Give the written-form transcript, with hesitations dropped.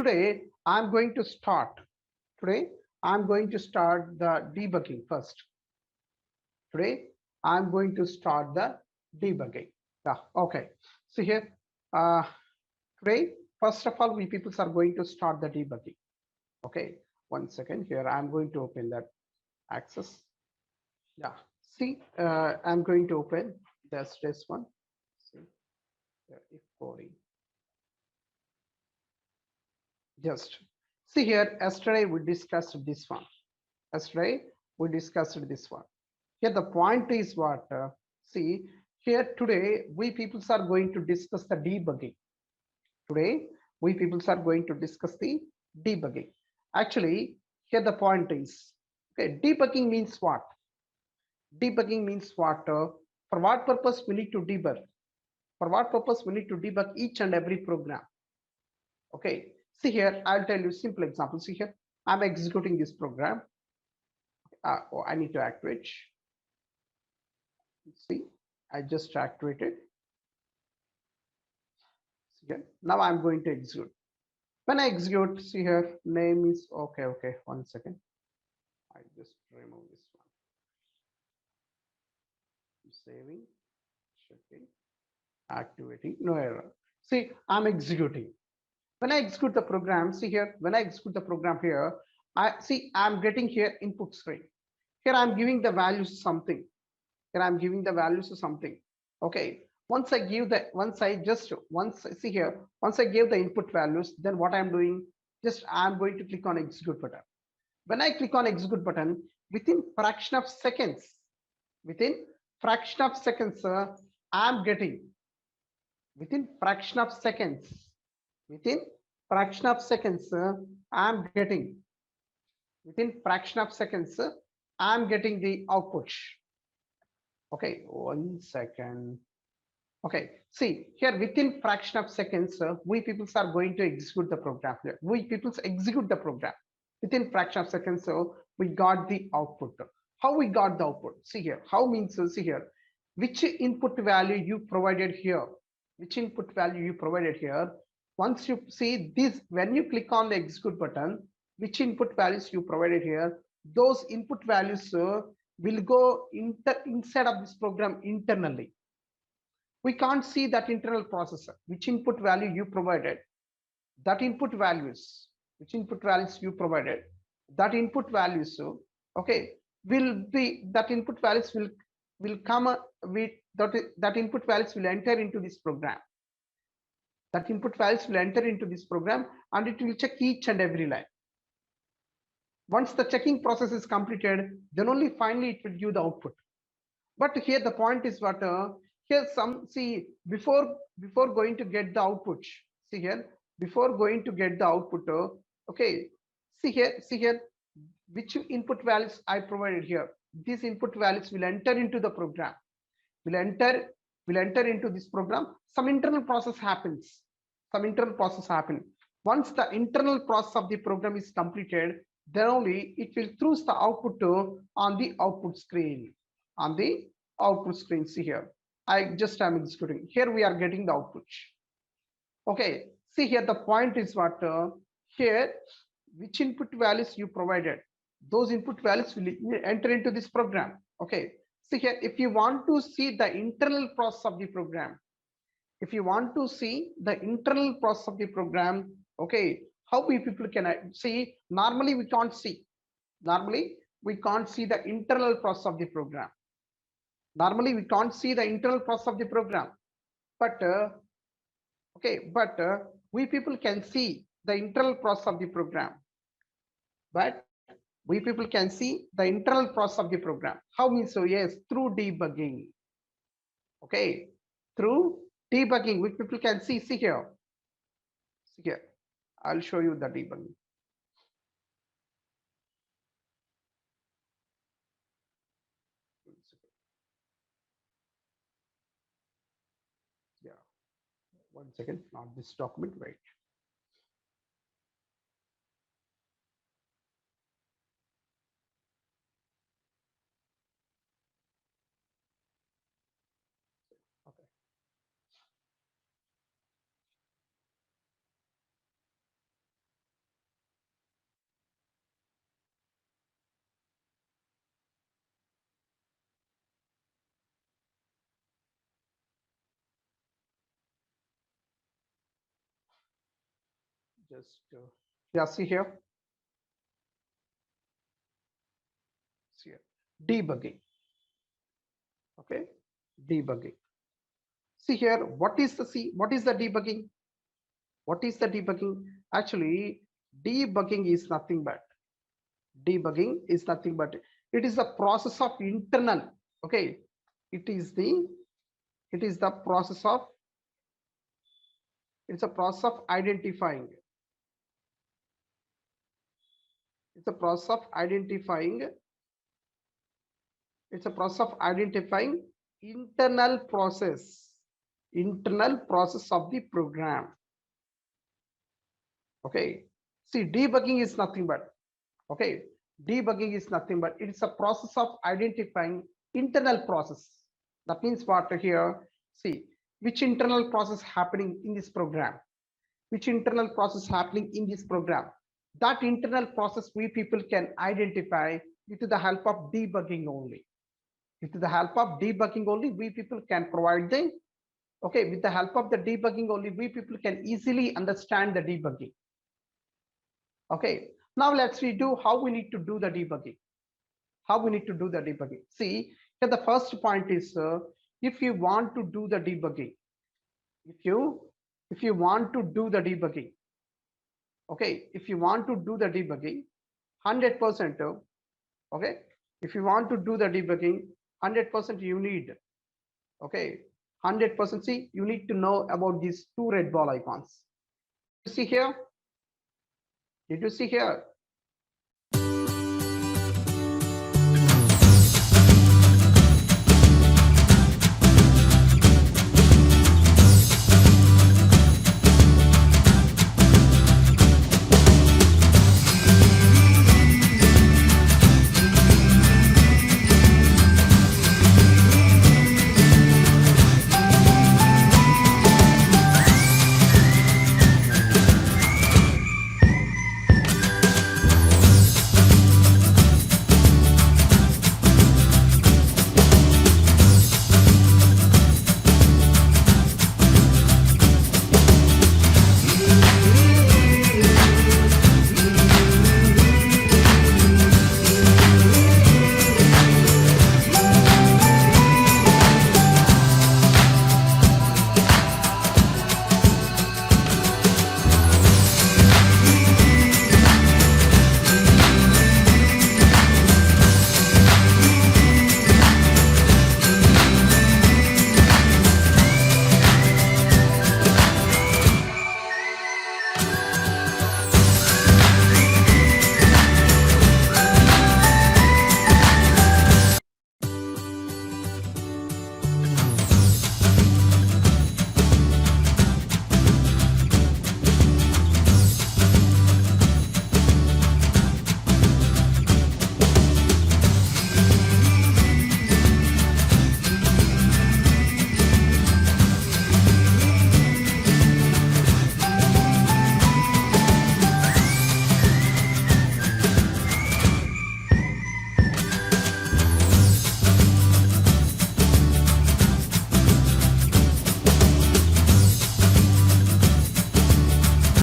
today I'm going to start. Today I'm going to start the debugging first. Today I'm going to start the debugging. Yeah, okay. So here, uh, today, first of all, we people are going to start the debugging. Okay, 1 second here. I'm going to open that access. Yeah, see, I'm going to open this one. See, if coding. Just see here. Yesterday we discussed this one. Yesterday we discussed this one. Here the point is what? See here today we people are going to discuss the debugging. Today we people are going to discuss the debugging. Actually, here the point is, okay, debugging means what? Debugging means what? For what purpose we need to debug? For what purpose we need to debug each and every program? Okay, see here, I'll tell you simple example. See here, I'm executing this program. Oh, I need to activate. See, I just activated. See here, now I'm going to execute. When I execute, see here, name is okay. Okay, 1 second. I just remove this one. Saving, checking, activating, no error. See, I'm executing. When I execute the program, see here, when I execute the program here, I see I'm getting here input screen. Here I'm giving the values something. Here I'm giving the values to something. Okay. Once I give the, once I see here, once I give the input values, then what I'm doing, just I'm going to click on execute button. When I click on execute button, within fraction of seconds, within fraction of seconds, I'm getting, within fraction of seconds, within fraction of seconds, I'm getting, within fraction of seconds, I'm getting the output. Okay, 1 second. Okay, see here within fraction of seconds, we people are going to execute the program here. We people execute the program within fraction of seconds. So we got the output. How we got the output? See here. How means see here. Which input value you provided here? Which input value you provided here? Once you see this, when you click on the execute button, which input values you provided here? Those input values will go inside of this program internally. We can't see that internal processor, which input value you provided, that input values, which input values you provided, that input values, okay, will be, that input values will come with that input values will enter into this program. That input values will enter into this program and it will check each and every line. Once the checking process is completed, then only finally it will give the output. But here the point is what, here some, see, before going to get the output, see here, before going to get the output, okay, see here, which input values I provided here. These input values will enter into the program, will enter into this program. Some internal process happens, some internal process happen. Once the internal process of the program is completed, then only it will throw the output on the output screen, on the output screen. See here, I just am executing. Here we are getting the output. Okay, see here the point is what, here which input values you provided, those input values will enter into this program. Okay, see here, if you want to see the internal process of the program, if you want to see the internal process of the program, okay, how we people can see? Normally we can't see, normally we can't see the internal process of the program. Normally we can't see the internal process of the program, but okay, but we people can see the internal process of the program. But we people can see the internal process of the program. How means? So yes, through debugging. Okay, through debugging, we people can see here. See here, I'll show you the debugging. Yeah, 1 second, not this document, wait. Okay. just yeah, see here, see here, debugging. Okay, debugging. See here, what is the what is the debugging? What is the debugging? Actually, debugging is nothing but it is the process of internal. Okay, it is the it is the process of it's a process of identifying. It's a process of identifying. It's a process of identifying internal process, internal process of the program. Okay. See, debugging is nothing but okay. Debugging is nothing but it's a process of identifying internal process. That means what here? See, which internal process happening in this program? Which internal process happening in this program? That internal process we people can identify with the help of debugging only. With the help of debugging only, we people can provide the okay. With the help of the debugging only, we people can easily understand the debugging. Okay. Now let's we do how we need to do the debugging. How we need to do the debugging. See, here the first point is if you want to do the debugging, if you want to do the debugging, okay, if you want to do the debugging, 100%. Okay, if you want to do the debugging, 100% you need. Okay, 100%. See, you need to know about these two red ball icons. You see here. Did you see here?